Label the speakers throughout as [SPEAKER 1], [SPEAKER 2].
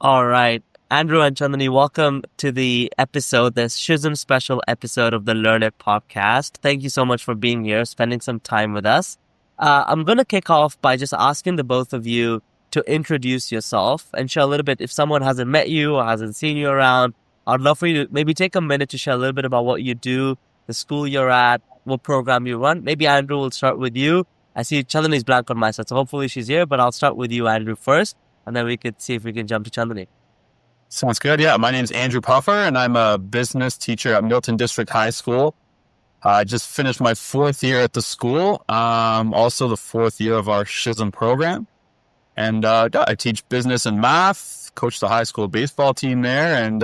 [SPEAKER 1] All right. Andrew and Chandni, welcome to the episode, this SHSM special episode of the Learn It podcast. Thank you so much for being here, spending some time with us. I'm going to kick off by just asking the both of you to introduce yourself and share a little bit. If someone hasn't met you or hasn't seen you around, I'd love for you to maybe take a minute to share a little bit about what you do, the school you're at, what program you run. Maybe Andrew will start with you. I see Chandni's blank on my side, so hopefully she's here, but I'll start with you, Andrew, first. And then we could see if we can jump to Chandni.
[SPEAKER 2] Sounds good. Yeah, my name's Andrew Puffer, and I'm a business teacher at Milton District High School. I just finished my 4th year at the school, also the 4th year of our SHSM program. And I teach business and math, coach the high school baseball team there, and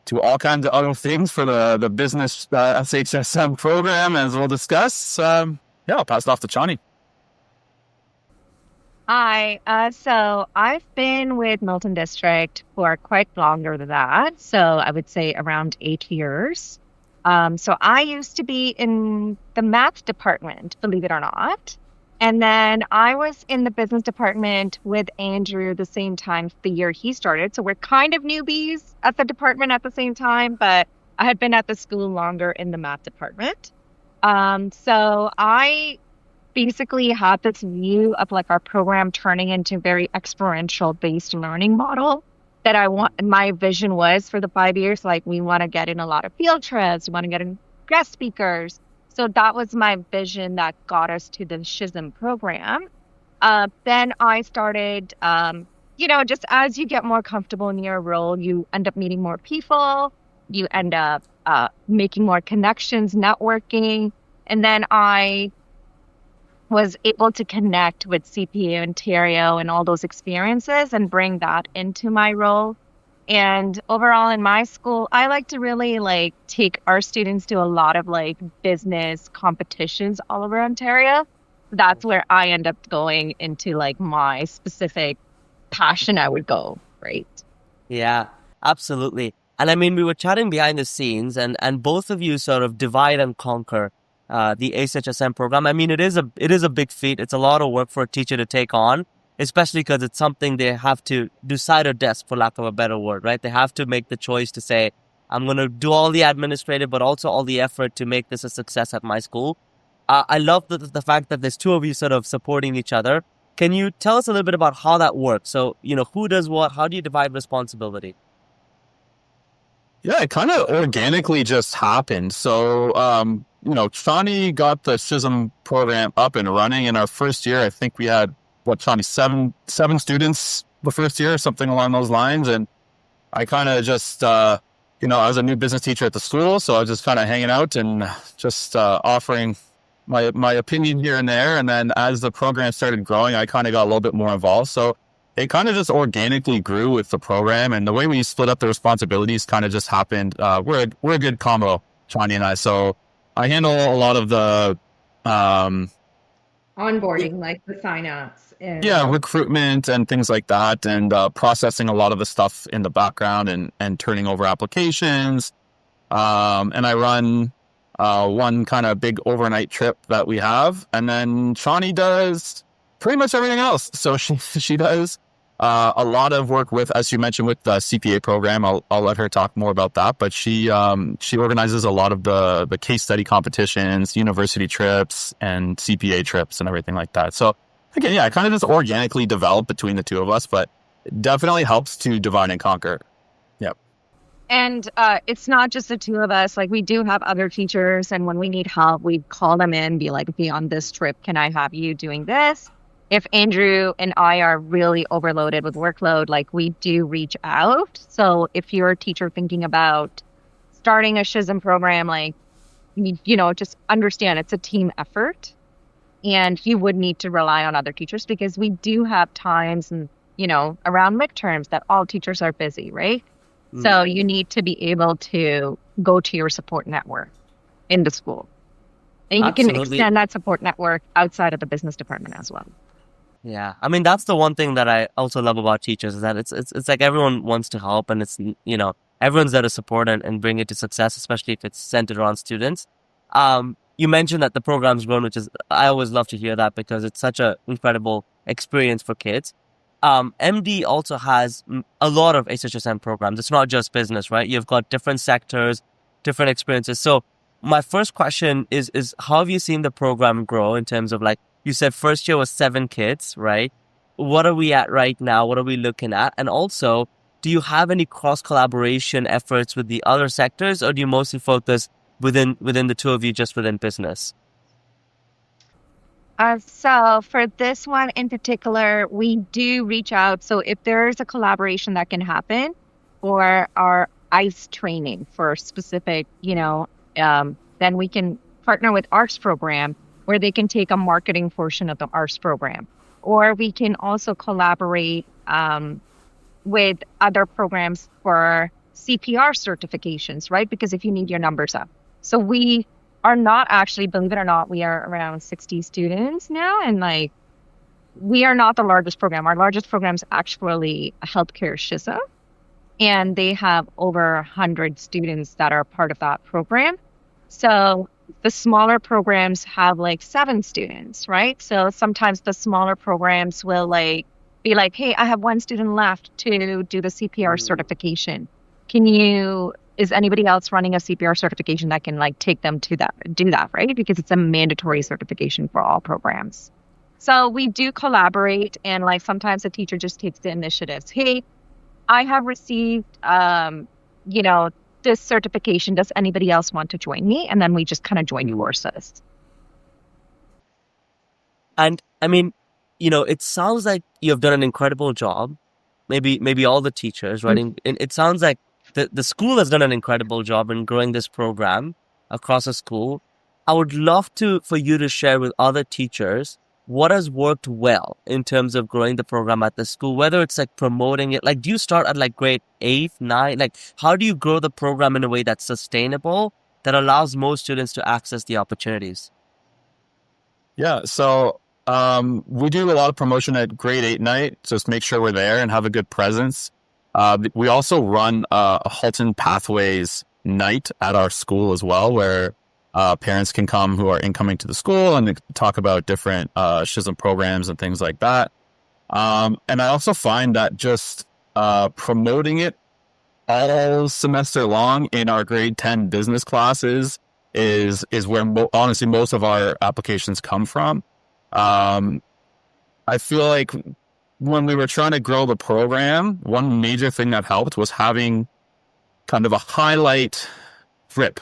[SPEAKER 2] do all kinds of other things for the Business SHSM program, as we'll discuss. I'll pass it off to Chandni.
[SPEAKER 3] Hi. So I've been with Milton District for quite longer than that. So I would say around 8 years. So I used to be in the math department, believe it or not. And then I was in the business department with Andrew the same time the year he started. So we're kind of newbies at the department at the same time, but I had been at the school longer in the math department. So I basically had this view of like our program turning into a very experiential based learning model that my vision was for the 5 years. Like we want to get in a lot of field trips, we want to get in guest speakers. So that was my vision that got us to the SHSM program. Then I started, just as you get more comfortable in your role, you end up meeting more people, you end up making more connections, networking. And then I was able to connect with CPA Ontario and all those experiences and bring that into my role. And overall in my school, I like to really take our students to a lot of business competitions all over Ontario. That's where I end up going into my specific passion I would go, right?
[SPEAKER 1] Yeah, absolutely. And I mean, we were chatting behind the scenes and both of you sort of divide and conquer the SHSM program. I mean, it is a big feat. It's a lot of work for a teacher to take on, especially because it's something they have to decide or desk, for lack of a better word, right? They have to make the choice to say, I'm going to do all the administrative, but also all the effort to make this a success at my school. I love the fact that there's two of you sort of supporting each other. Can you tell us a little bit about how that works? So, who does what? How do you divide responsibility?
[SPEAKER 2] Yeah, it kind of organically just happened. So, Chandni got the SHSM program up and running in our first year. I think we had, Chandni, seven students the first year, something along those lines. And I kind of just, I was a new business teacher at the school, so I was just kind of hanging out and just offering my opinion here and there. And then as the program started growing, I kind of got a little bit more involved. So it kind of just organically grew with the program, and the way we split up the responsibilities kind of just happened. We're a good combo, Chandni and I. So I handle a lot of the
[SPEAKER 4] onboarding, like the signups and
[SPEAKER 2] recruitment and things like that, and processing a lot of the stuff in the background and turning over applications. And I run one kind of big overnight trip that we have, and then Chandni does pretty much everything else. So she does a lot of work with, as you mentioned, with the CPA program. I'll let her talk more about that. But she organizes a lot of the case study competitions, university trips, and CPA trips, and everything like that. So again, it kind of just organically developed between the two of us, but it definitely helps to divide and conquer. Yep.
[SPEAKER 3] And it's not just the two of us. Like we do have other teachers, and when we need help, we call them in, be like, okay, on this trip, can I have you doing this? If Andrew and I are really overloaded with workload, we do reach out. So if you're a teacher thinking about starting a SHSM program, just understand it's a team effort, and you would need to rely on other teachers, because we do have times and, around midterms that all teachers are busy, right? So you need to be able to go to your support network in the school. And you
[SPEAKER 1] Absolutely.
[SPEAKER 3] can extend that support network outside of the business department as well.
[SPEAKER 1] Yeah, I mean, that's the one thing that I also love about teachers, is that it's like everyone wants to help, and it's, everyone's there to support and bring it to success, especially if it's centered around students. You mentioned that the program's grown, which is, I always love to hear that, because it's such an incredible experience for kids. MD also has a lot of SHSM programs. It's not just business, right? You've got different sectors, different experiences. So my first question is how have you seen the program grow in terms of, like, you said first year was 7 kids, right? What are we at right now? What are we looking at? And also, do you have any cross collaboration efforts with the other sectors, or do you mostly focus within the two of you just within business?
[SPEAKER 3] So for this one in particular, we do reach out. So if there's a collaboration that can happen for our ICE training for specific, then we can partner with ARTS program where they can take a marketing portion of the ARTS program. Or we can also collaborate with other programs for CPR certifications, right? Because if you need your numbers up. So we are not actually, believe it or not, we are around 60 students now. And like, we are not the largest program. Our largest program is actually a healthcare SHSM. And they have over 100 students that are part of that program. So the smaller programs have like 7 students, right? So sometimes the smaller programs will be like, hey, I have 1 student left to do the CPR certification. Is anybody else running a CPR certification that can take them to do that, right? Because it's a mandatory certification for all programs. So we do collaborate, and sometimes the teacher just takes the initiatives. Hey, I have received, this certification. Does anybody else want to join me? And then we just kind of join courses.
[SPEAKER 1] And I mean, it sounds like you've done an incredible job. Maybe all the teachers, right? And it sounds like the school has done an incredible job in growing this program across a school. I would love for you to share with other teachers what has worked well in terms of growing the program at the school, whether it's promoting it. Do you start at grade 8, 9? How do you grow the program in a way that's sustainable, that allows most students to access the opportunities?
[SPEAKER 2] Yeah. So we do a lot of promotion at grade 8 night. Just make sure we're there and have a good presence. We also run a Halton Pathways night at our school as well, where parents can come who are incoming to the school and talk about different SHSM programs and things like that. And I also find that just promoting it all semester long in our grade 10 business classes is where honestly most of our applications come from. I feel like when we were trying to grow the program, one major thing that helped was having kind of a highlight trip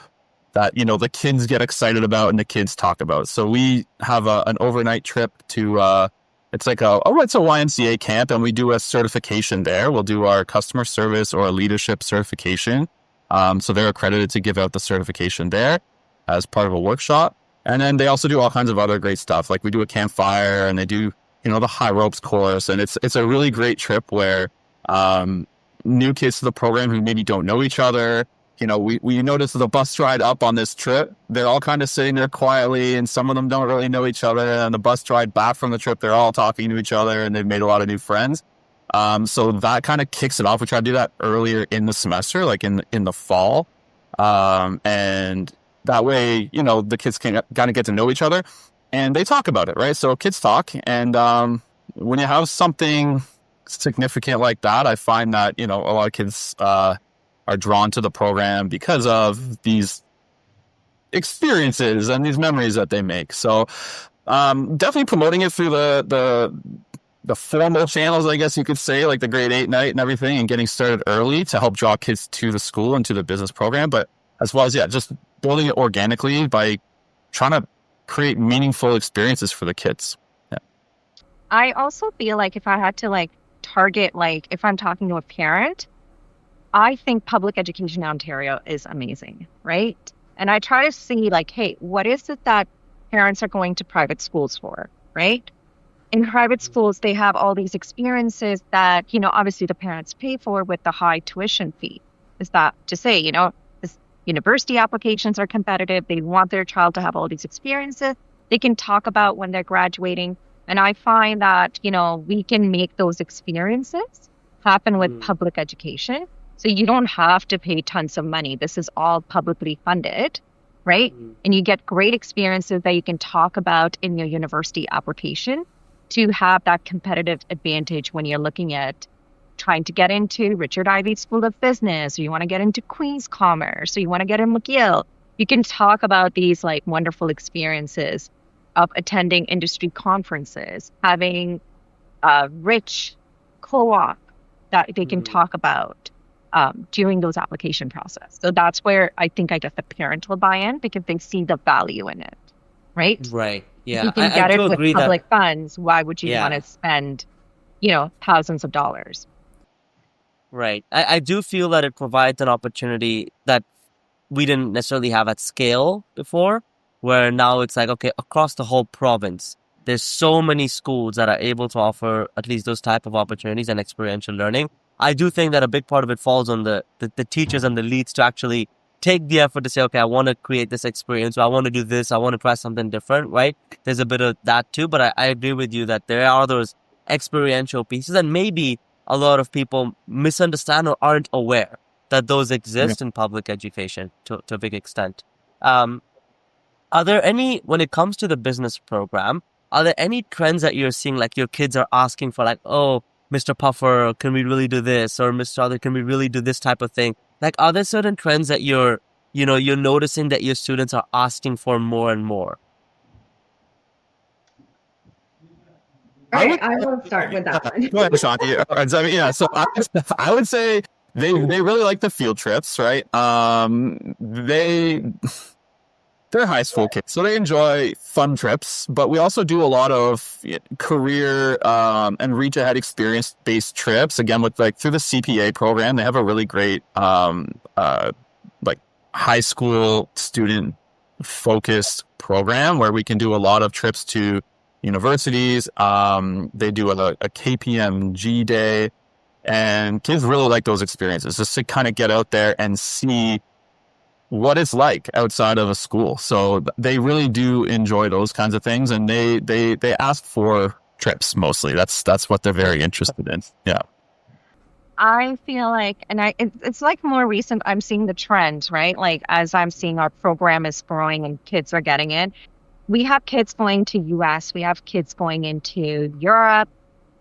[SPEAKER 2] that, the kids get excited about and the kids talk about. So we have an overnight trip to, it's a YMCA camp, and we do a certification there. We'll do our customer service or a leadership certification. So they're accredited to give out the certification there as part of a workshop. And then they also do all kinds of other great stuff. We do a campfire, and they do, the high ropes course. And it's a really great trip where new kids to the program who maybe don't know each other, we noticed the bus ride up on this trip, they're all kind of sitting there quietly, and some of them don't really know each other. And the bus ride back from the trip, they're all talking to each other, and they've made a lot of new friends. So that kind of kicks it off. We try to do that earlier in the semester, in the fall. And that way, the kids can kind of get to know each other, and they talk about it, right? So kids talk, and when you have something significant like that, I find that, a lot of kids are drawn to the program because of these experiences and these memories that they make. So definitely promoting it through the formal channels, I guess you could say, like the grade 8 night and everything, and getting started early to help draw kids to the school and to the business program. But as well as, just building it organically by trying to create meaningful experiences for the kids. Yeah.
[SPEAKER 3] I also feel like if I had to target, if I'm talking to a parent, I think public education in Ontario is amazing, right? And I try to see hey, what is it that parents are going to private schools for, right? In private schools, they have all these experiences that, obviously the parents pay for with the high tuition fee. Is that to say, this university applications are competitive. They want their child to have all these experiences they can talk about when they're graduating. And I find that, we can make those experiences happen with public education. So you don't have to pay tons of money. This is all publicly funded, right? And you get great experiences that you can talk about in your university application to have that competitive advantage when you're looking at trying to get into Richard Ivey School of Business, or you want to get into Queen's Commerce, or you want to get in McGill. You can talk about these like wonderful experiences of attending industry conferences, having a rich co-op that they can talk about during those application process. So that's where I think I get the parental buy-in, because they see the value in it, right?
[SPEAKER 1] Right.
[SPEAKER 3] If
[SPEAKER 1] Yeah.
[SPEAKER 3] you can
[SPEAKER 1] I
[SPEAKER 3] get
[SPEAKER 1] do
[SPEAKER 3] it with
[SPEAKER 1] agree that.
[SPEAKER 3] public funds, why would you
[SPEAKER 1] Yeah.
[SPEAKER 3] want to spend, thousands of dollars?
[SPEAKER 1] Right. I do feel that it provides an opportunity that we didn't necessarily have at scale before, where now it's like, okay, across the whole province, there's so many schools that are able to offer at least those type of opportunities and experiential learning. I do think that a big part of it falls on the teachers and the leads to actually take the effort to say, okay, I want to create this experience, or I want to do this, I want to try something different, right? There's a bit of that too, but I agree with you that there are those experiential pieces, and maybe a lot of people misunderstand or aren't aware that those exist in public education to a big extent. Are there any, when it comes to the business program, are there any trends that you're seeing, like your kids are asking for, like, oh, Mr. Puffer, can we really do this? Or Mr. Other, can we really do this type of thing? Like, are there certain trends that you're noticing that your students are asking for more and more?
[SPEAKER 4] All right, I will start with that one.
[SPEAKER 2] Go ahead, Shanti. I mean, yeah. So I would say they really like the field trips, right? They're high school kids, so they enjoy fun trips. But we also do a lot of career and reach ahead experience based trips. Again, with like through the CPA program, they have a really great like high school student focused program where we can do a lot of trips to universities. They do a KPMG day, and kids really like those experiences, just to kind of get out there and see what it's like outside of a school. So they really do enjoy those kinds of things, and they ask for trips mostly. That's what they're very interested in. Yeah.
[SPEAKER 3] I feel like, and it's like more recent, I'm seeing the trend, right? Like as I'm seeing our program is growing and kids are getting in. We have kids going to US, we have kids going into Europe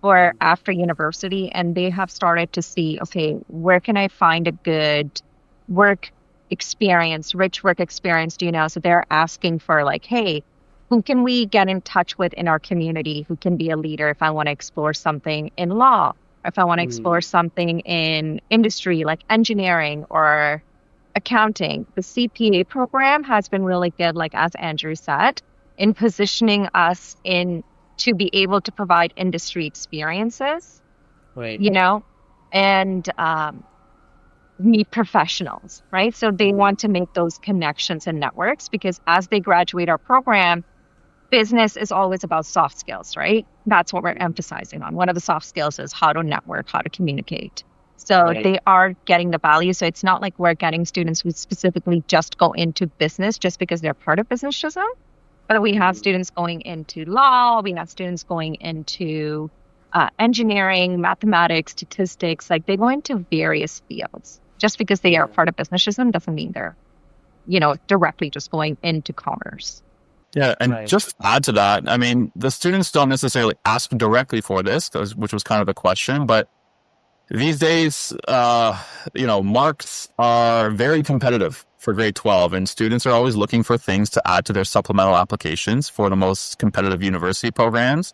[SPEAKER 3] or after university, and they have started to see, okay, where can I find a good work experience, rich work experience, So they're asking for like, hey, who can we get in touch with in our community who can be a leader if I want to explore something in law, or if I want to explore something in industry like engineering or accounting. The CPA program has been really good, like as Andrew said, in positioning us in to be able to provide industry experiences,
[SPEAKER 1] Right.
[SPEAKER 3] And meet professionals, right? So they want to make those connections and networks, because as they graduate our program, business is always about soft skills, right? That's what we're emphasizing on. One of the soft skills is how to network, how to communicate. So
[SPEAKER 1] Right.
[SPEAKER 3] they are getting the value. So it's not like we're getting students who specifically just go into business just because they're part of Business SHSM, but we have students going into law, we have students going into engineering, mathematics, statistics. Like they go into various fields. Just because they are part of Business SHSM doesn't mean they're, directly just going into commerce.
[SPEAKER 2] Yeah, and
[SPEAKER 1] Right.
[SPEAKER 2] just to add to that, I mean, the students don't necessarily ask directly for this, which was kind of the question, but these days, marks are very competitive for grade 12, and students are always looking for things to add to their supplemental applications for the most competitive university programs.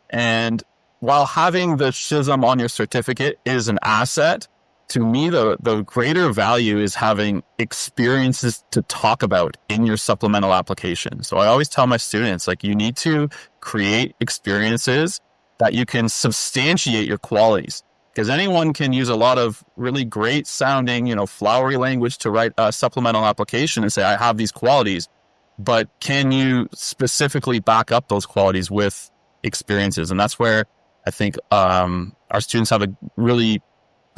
[SPEAKER 2] And while having the SHSM on your certificate is an asset, to me, the greater value is having experiences to talk about in your supplemental application. So I always tell my students, like, you need to create experiences that you can substantiate your qualities, because anyone can use a lot of really great sounding, flowery language to write a supplemental application and say, I have these qualities, but can you specifically back up those qualities with experiences? And that's where I think our students have a really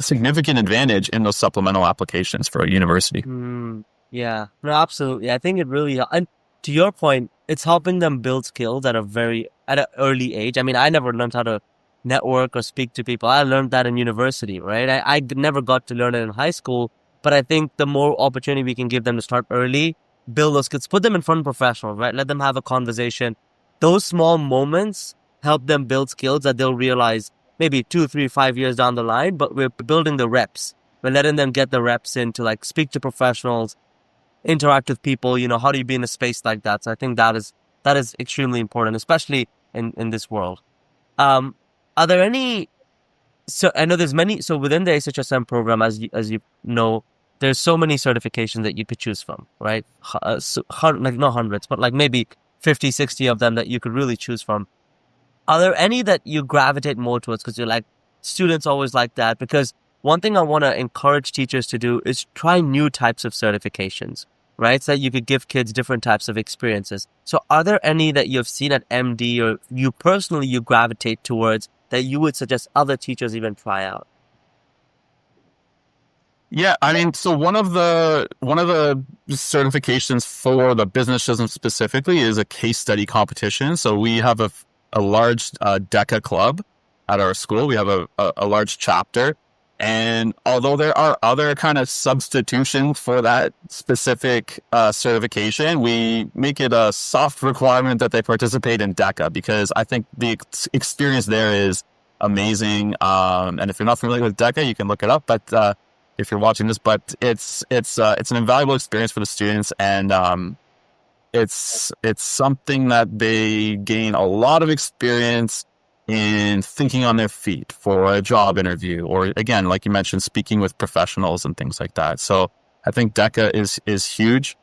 [SPEAKER 2] significant advantage in those supplemental applications for a university.
[SPEAKER 1] Yeah, no, absolutely. I think it really, and to your point, it's helping them build skills at an early age. I mean, I never learned how to network or speak to people. I learned that in university, right? I never got to learn it in high school, but I think the more opportunity we can give them to start early, build those skills, put them in front of professionals, right? Let them have a conversation. Those small moments help them build skills that they'll realize maybe 2, 3, 5 years down the line, but we're building the reps. We're letting them get the reps in to like speak to professionals, interact with people. How do you be in a space like that? So I think that is extremely important, especially in this world. Are there any? So I know there's many. So within the SHSM program, as you know, there's so many certifications that you could choose from, right? Like not hundreds, but like maybe 50, 60 of them that you could really choose from. Are there any that you gravitate more towards because you're like, students always like that? Because one thing I want to encourage teachers to do is try new types of certifications, right? So that you could give kids different types of experiences. So are there any that you've seen at MD or you personally gravitate towards that you would suggest other teachers even try out?
[SPEAKER 2] Yeah, I mean, so one of the certifications for the Business SHSM specifically is a case study competition. So we have a large DECA club at our school. We have a large chapter. And although there are other kind of substitutions for that specific certification, we make it a soft requirement that they participate in DECA because I think the experience there is amazing. And if you're not familiar with DECA, you can look it up. But if you're watching this, but it's an invaluable experience for the students, and it's something that they gain a lot of experience in thinking on their feet for a job interview, or again, like you mentioned, speaking with professionals and things like that. So I think DECA is huge,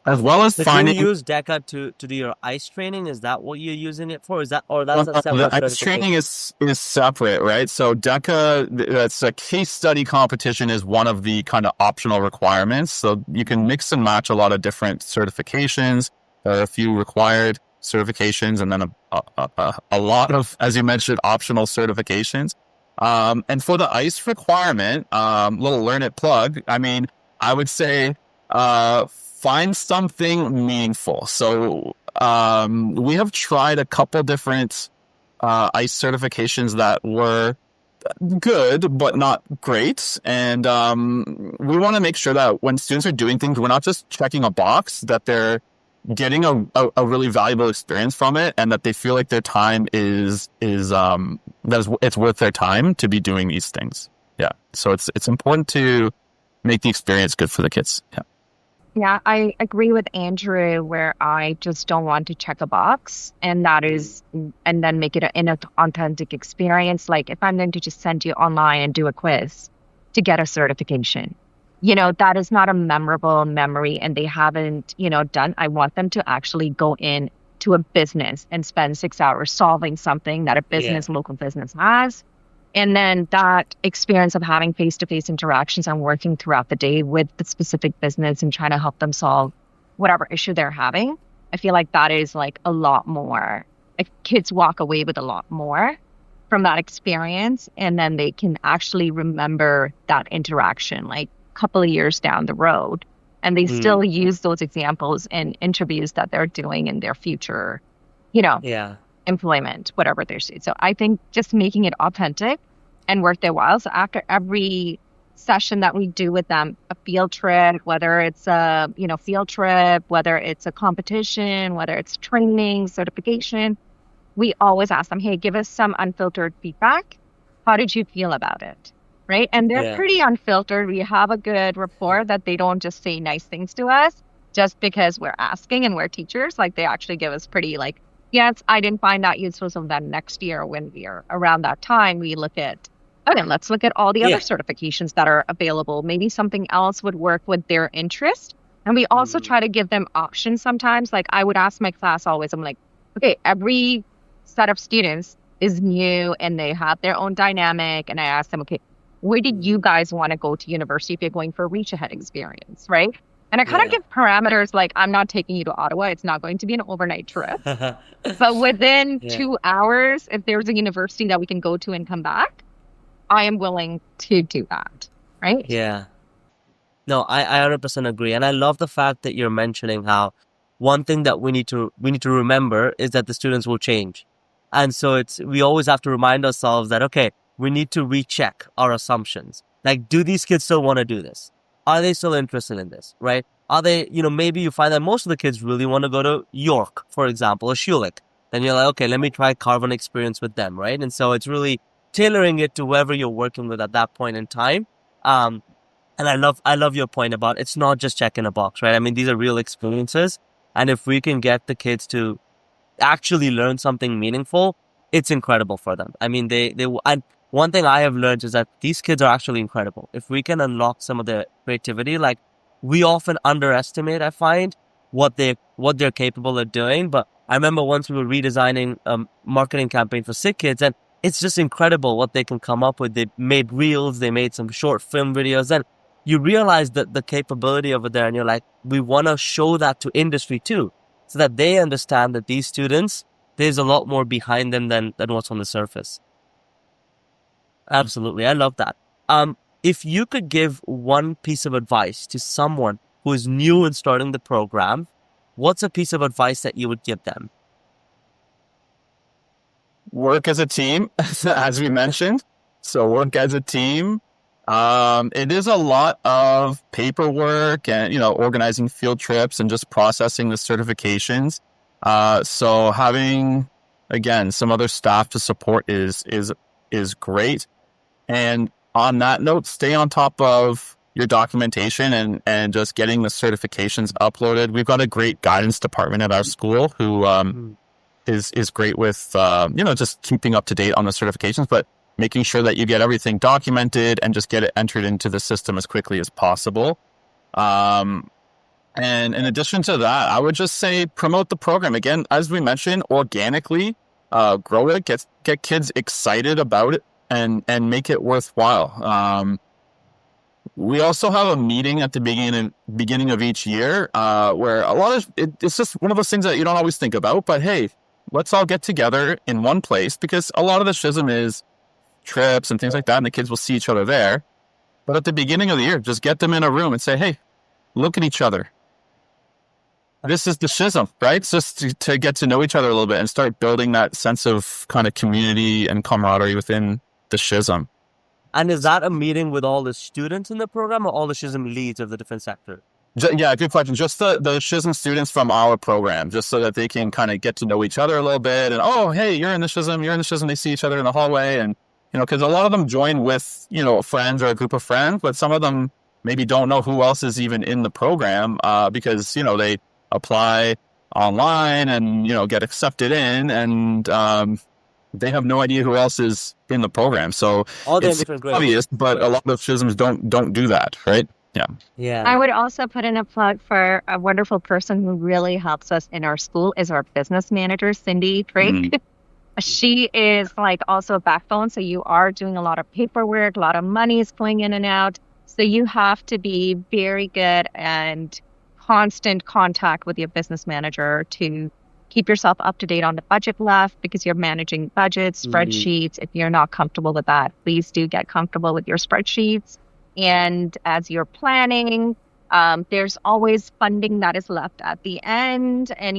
[SPEAKER 2] as well as finding.
[SPEAKER 1] Do you use DECA to do your ICE training? Is that what you're using it for? Is that or that's a separate
[SPEAKER 2] the ICE training is separate, right? So DECA, that's a case study competition, is one of the kind of optional requirements. So you can mix and match a lot of different certifications. There are a few required certifications, and then a lot of, as you mentioned, optional certifications. And for the ICE requirement, little Learn It plug. I mean, I would say find something meaningful. So we have tried a couple different ICE certifications that were good but not great, and we want to make sure that when students are doing things, we're not just checking a box, that they're getting a really valuable experience from it, and that they feel like their time is it's worth their time to be doing these things. Yeah, so it's important to make the experience good for the kids. Yeah.
[SPEAKER 3] Yeah, I agree with Andrew where I just don't want to check a box and then make it an authentic experience. Like if I'm going to just send you online and do a quiz to get a certification, that is not a memorable memory, and they haven't, done. I want them to actually go in to a business and spend 6 hours solving something that a business, local business has. And then that experience of having face-to-face interactions and working throughout the day with the specific business and trying to help them solve whatever issue they're having, I feel like that is like a lot more. Like kids walk away with a lot more from that experience, and then they can actually remember that interaction like a couple of years down the road. And they still use those examples in interviews that they're doing in their future, employment, whatever they're doing. So I think just making it authentic and worth their while. So after every session that we do with them, a field trip, whether it's a field trip, whether it's a competition, whether it's training, certification, we always ask them, hey, give us some unfiltered feedback. How did you feel about it? Right? And they're pretty unfiltered. We have a good rapport that they don't just say nice things to us just because we're asking and we're teachers. Like they actually give us pretty like, yes, I didn't find that useful. So then next year when we are around that time, we look at, okay, let's look at all the other certifications that are available. Maybe something else would work with their interest. And we also try to give them options sometimes. Like I would ask my class always, I'm like, okay, every set of students is new and they have their own dynamic. And I ask them, okay, where did you guys want to go to university if you're going for a reach ahead experience, right? And I kind of give parameters like, I'm not taking you to Ottawa. It's not going to be an overnight trip. But within 2 hours, if there's a university that we can go to and come back, I am willing to do that, right?
[SPEAKER 1] Yeah. No, I 100% agree. And I love the fact that you're mentioning how one thing that we need to remember is that the students will change. And so we always have to remind ourselves that, okay, we need to recheck our assumptions. Like, do these kids still want to do this? Are they still interested in this, right? Are they, maybe you find that most of the kids really want to go to York, for example, or Schulich, then you're like, okay, let me try carve an experience with them, right? And so it's really tailoring it to whoever you're working with at that point in time. And I love your point about it's not just checking a box, right? I mean, these are real experiences. And if we can get the kids to actually learn something meaningful, it's incredible for them. I mean, and one thing I have learned is that these kids are actually incredible. If we can unlock some of their creativity, like we often underestimate, I find, what they're capable of doing. But I remember once we were redesigning a marketing campaign for sick kids, and it's just incredible what they can come up with. They made reels, they made some short film videos, and you realize that the capability over there, and you're like, we want to show that to industry too, so that they understand that these students, there's a lot more behind them than what's on the surface. Absolutely. I love that. If you could give one piece of advice to someone who is new in starting the program, what's a piece of advice that you would give them?
[SPEAKER 2] Work as a team, as we mentioned. So work as a team. It is a lot of paperwork and, organizing field trips and just processing the certifications. So having, again, some other staff to support is great. And on that note, stay on top of your documentation and just getting the certifications uploaded. We've got a great guidance department at our school who is great with, just keeping up to date on the certifications, but making sure that you get everything documented and just get it entered into the system as quickly as possible. And in addition to that, I would just say promote the program. Again, as we mentioned, organically, grow it, get kids excited about it and make it worthwhile. We also have a meeting at the beginning of each year where a lot of it's just one of those things that you don't always think about. But hey, let's all get together in one place, because a lot of the SHSM is trips and things like that, and the kids will see each other there. But at the beginning of the year, just get them in a room and say, hey, look at each other. This is the SHSM, right? It's just to get to know each other a little bit and start building that sense of kind of community and camaraderie within the SHSM.
[SPEAKER 1] And is that a meeting with all the students in the program or all the SHSM leads of the different sector?
[SPEAKER 2] Yeah, good question. Just the SHSM students from our program, just so that they can kind of get to know each other a little bit. And, oh, hey, you're in the SHSM. They see each other in the hallway. And, because a lot of them join with, friends or a group of friends, but some of them maybe don't know who else is even in the program because, they apply online and, get accepted in, and they have no idea who else is in the program. So it's obvious, but a lot of SHSMs don't do that, right? Yeah.
[SPEAKER 3] I would also put in a plug for a wonderful person who really helps us in our school is our business manager, Cindy Drake. She is also a backbone. So you are doing a lot of paperwork, a lot of money is going in and out. So you have to be very good and constant contact with your business manager to keep yourself up to date on the budget left, because you're managing budgets, spreadsheets. If you're not comfortable with that, please do get comfortable with your spreadsheets. And as you're planning, there's always funding that is left at the end. And,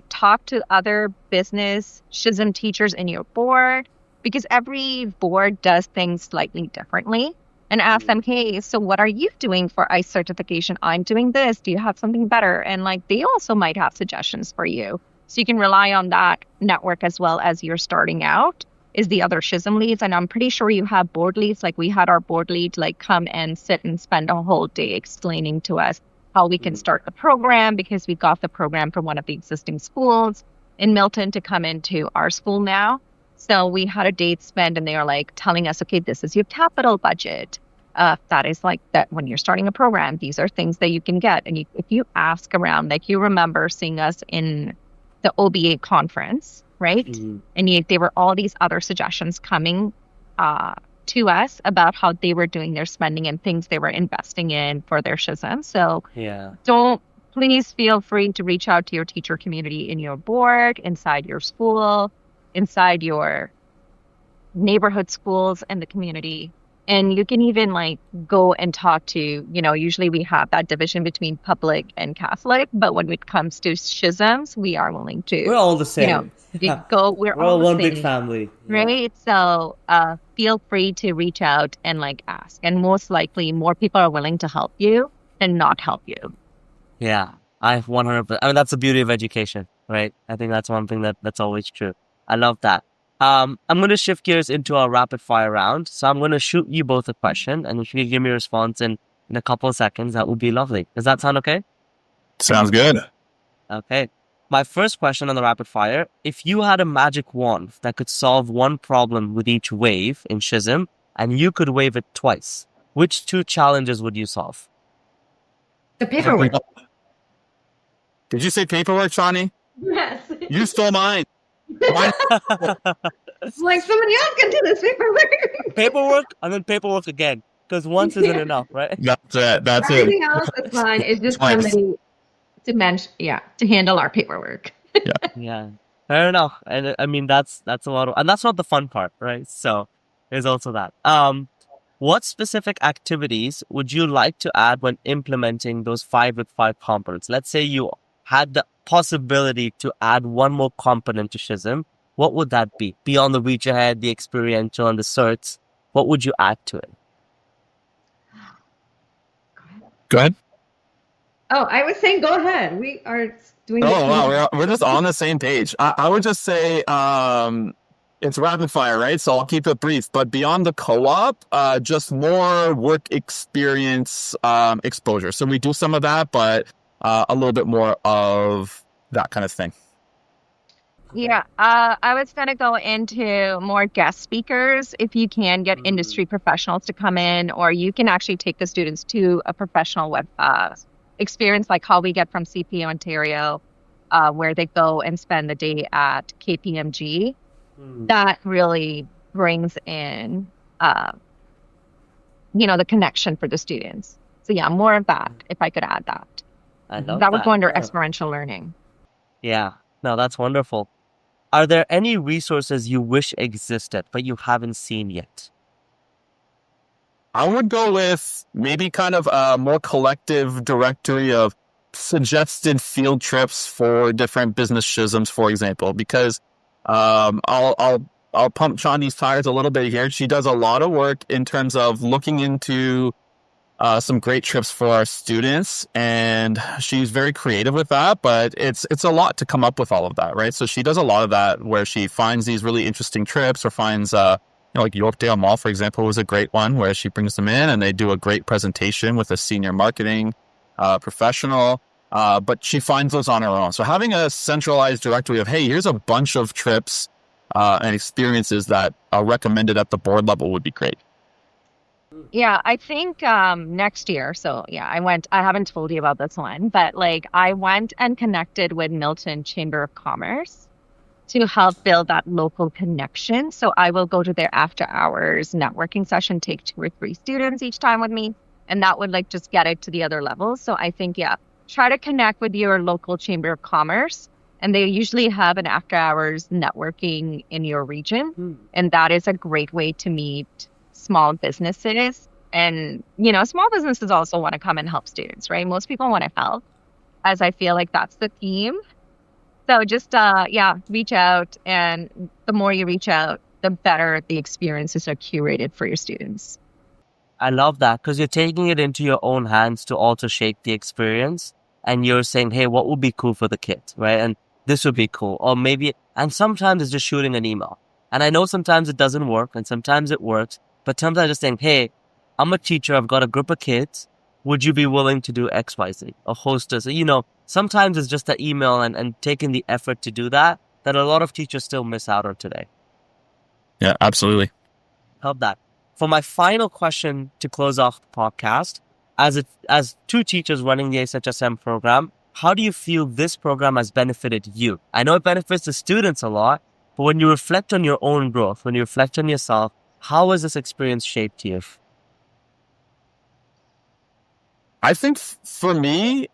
[SPEAKER 3] talk to other business SHSM teachers in your board, because every board does things slightly differently, and ask them, hey, so what are you doing for ICE certification? I'm doing this. Do you have something better? And they also might have suggestions for you. So you can rely on that network as well as you're starting out. Is the other SHSM leads. And I'm pretty sure you have board leads. We had our board lead come and sit and spend a whole day explaining to us how we can start the program, because we got the program from one of the existing schools in Milton to come into our school now. So we had a day spent, and they are telling us, okay, this is your capital budget. That is that when you're starting a program, these are things that you can get. And if you ask around, you remember seeing us in the OBA conference, right? And there were all these other suggestions coming to us about how they were doing their spending and things they were investing in for their SHSM. So please feel free to reach out to your teacher community in your board, inside your school, inside your neighborhood schools and the community. And you can even go and talk to, usually we have that division between public and Catholic, but when it comes to SHSMs, we are willing to.
[SPEAKER 1] We're all the same.
[SPEAKER 3] We're
[SPEAKER 1] all one
[SPEAKER 3] same,
[SPEAKER 1] big family.
[SPEAKER 3] right? So feel free to reach out and ask. And most likely more people are willing to help you than not help you.
[SPEAKER 1] Yeah, I 100%. I mean, that's the beauty of education. right? I think that's one thing that's always true. I love that. I'm going to shift gears into our rapid fire round. So I'm going to shoot you both a question, and if you can give me a response in a couple of seconds, that would be lovely. Does that sound okay?
[SPEAKER 2] Sounds good.
[SPEAKER 1] Okay. My first question on the rapid fire: if you had a magic wand that could solve one problem with each wave in SHSM, and you could wave it twice, which two challenges would you solve?
[SPEAKER 4] The paperwork.
[SPEAKER 2] Did you say paperwork, Chandni?
[SPEAKER 4] Yes.
[SPEAKER 2] You stole mine.
[SPEAKER 4] It's like somebody else can do this paperwork.
[SPEAKER 1] Paperwork and then paperwork again, because once isn't enough, right?
[SPEAKER 2] That's it. That's it.
[SPEAKER 4] Everything else is fine. It's just somebody to handle our paperwork.
[SPEAKER 1] Yeah, fair enough. And I mean, that's a lot of, and that's not the fun part, right? So there's also that. What specific activities would you like to add when implementing those 5 with 5 components? Let's say you had the possibility to add one more component to SHSM. What would that be? Beyond the reach ahead, the experiential, and the certs, what would you add to it?
[SPEAKER 2] Go ahead.
[SPEAKER 4] Oh, I was saying go ahead. We are doing
[SPEAKER 2] Oh, wow. We're just on the same page. I would just say it's rapid fire, right? So I'll keep it brief. But beyond the co-op, just more work experience exposure. So we do some of that, but a little bit more of that kind of thing.
[SPEAKER 3] Yeah, I was going to go into more guest speakers. If you can get industry professionals to come in, or you can actually take the students to a professional web experience, like how we get from CPA Ontario, where they go and spend the day at KPMG. That really brings in, the connection for the students. So yeah, more of that, if I could add that.
[SPEAKER 1] I love
[SPEAKER 3] That would go under
[SPEAKER 1] yeah.
[SPEAKER 3] experiential learning.
[SPEAKER 1] Yeah, no, that's wonderful. Are there any resources you wish existed, but you haven't seen yet?
[SPEAKER 2] I would go with maybe kind of a more collective directory of suggested field trips for different business SHSMs, for example, because I'll pump Chandni's tires a little bit here. She does a lot of work in terms of looking into some great trips for our students, and she's very creative with that, but it's a lot to come up with all of that, right? So she does a lot of that where she finds these really interesting trips, or finds like Yorkdale Mall, for example, was a great one where she brings them in and they do a great presentation with a senior marketing professional, but she finds those on her own. So having a centralized directory of, hey, here's a bunch of trips and experiences that are recommended at the board level would be great.
[SPEAKER 3] Yeah, I think next year. So yeah, I haven't told you about this one, but like I went and connected with Milton Chamber of Commerce to help build that local connection. So I will go to their after hours networking session, take 2 or 3 students each time with me, and that would like just get it to the other levels. So I think, yeah, try to connect with your local Chamber of Commerce, and they usually have an after hours networking in your region. And that is a great way to meet small businesses. And, small businesses also want to come and help students, right? Most people want to help, as I feel like that's the theme. So just, reach out. And the more you reach out, the better the experiences are curated for your students.
[SPEAKER 1] I love that, because you're taking it into your own hands to also shape the experience. And you're saying, hey, what would be cool for the kids, right? And this would be cool. Or maybe, and sometimes it's just shooting an email. And I know sometimes it doesn't work and sometimes it works. But sometimes just saying, hey, I'm a teacher. I've got a group of kids. Would you be willing to do X, Y, Z? Or host us? Sometimes it's just that email and taking the effort to do that a lot of teachers still miss out on today.
[SPEAKER 2] Yeah, absolutely.
[SPEAKER 1] Love that. For my final question to close off the podcast, as 2 teachers running the SHSM program, how do you feel this program has benefited you? I know it benefits the students a lot, but when you reflect on your own growth, when you reflect on yourself, how has this experience shaped you?
[SPEAKER 2] I think for me,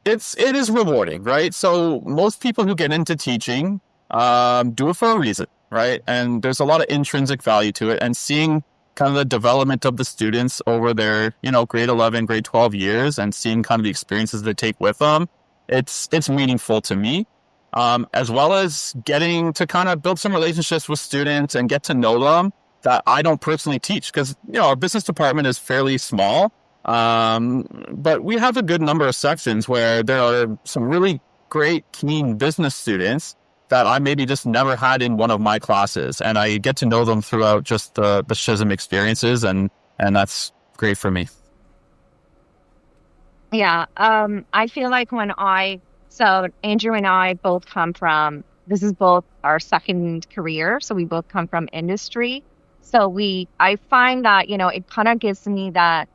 [SPEAKER 2] it is rewarding, right? So most people who get into teaching do it for a reason, right? And there's a lot of intrinsic value to it. And seeing kind of the development of the students over their, grade 11, grade 12 years, and seeing kind of the experiences they take with them, it's meaningful to me. As well as getting to kind of build some relationships with students and get to know them that I don't personally teach, because, our business department is fairly small. But we have a good number of sections where there are some really great, keen business students that I maybe just never had in one of my classes. And I get to know them throughout just the SHSM experiences. And that's great for me.
[SPEAKER 3] Yeah. I feel like so Andrew and I both come from, this is both our second career. So we both come from industry. So I find that, it kind of gives me that,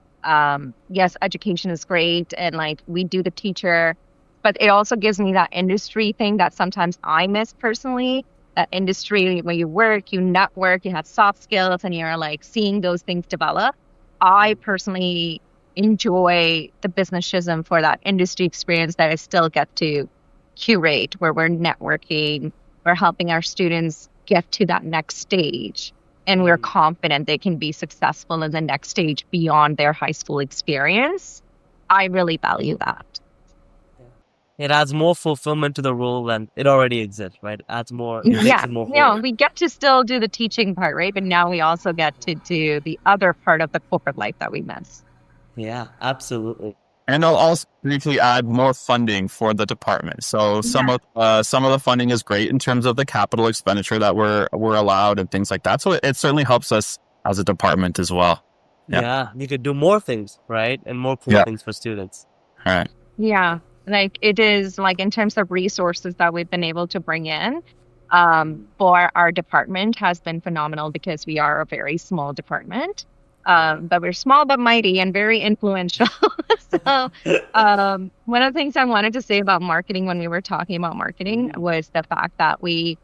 [SPEAKER 3] yes, education is great. And like we do the teacher, but it also gives me that industry thing that sometimes I miss personally. That industry where you work, you network, you have soft skills, and you're like seeing those things develop. I personally enjoy the Business SHSM for that industry experience that I still get to curate, where we're networking, we're helping our students get to that next stage, and we're confident they can be successful in the next stage beyond their high school experience. I really value that.
[SPEAKER 1] It adds more fulfillment to the role than it already exists, right? It adds more, it makes it more whole.
[SPEAKER 3] We get to still do the teaching part, right? But now we also get to do the other part of the corporate life that we miss.
[SPEAKER 1] Yeah, absolutely.
[SPEAKER 2] And I'll also briefly add more funding for the department. So some of the funding is great in terms of the capital expenditure that we're allowed and things like that. So it certainly helps us as a department as well.
[SPEAKER 1] Yeah, you could do more things, right? And more cool things for students.
[SPEAKER 2] All right.
[SPEAKER 3] Yeah, like it is like in terms of resources that we've been able to bring in for our department has been phenomenal because we are a very small department. But we're small but mighty and very influential. So one of the things I wanted to say about marketing when we were talking about marketing was the fact that we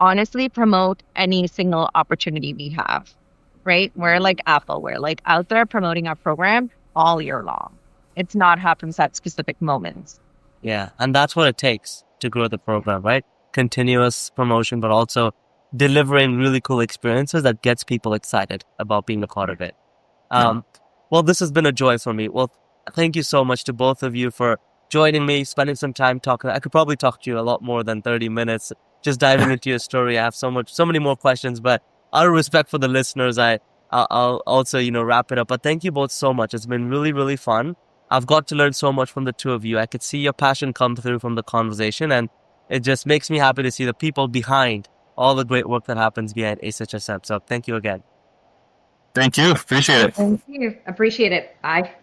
[SPEAKER 3] honestly promote any single opportunity we have, right? We're like Apple. We're like out there promoting our program all year long. It's not happens at specific moments.
[SPEAKER 1] Yeah, and that's what it takes to grow the program, right? Continuous promotion, but also delivering really cool experiences that gets people excited about being a part of it. Well, this has been a joy for me. Well, thank you so much to both of you for joining me, spending some time talking. I could probably talk to you a lot more than 30 minutes, just diving into your story. I have so many more questions, but out of respect for the listeners, I'll also, wrap it up. But thank you both so much. It's been really, really fun. I've got to learn so much from the two of you. I could see your passion come through from the conversation, and it just makes me happy to see the people behind all the great work that happens behind SHSM. So thank you again.
[SPEAKER 2] Thank you. Appreciate it.
[SPEAKER 4] Thank you. Appreciate it. Bye.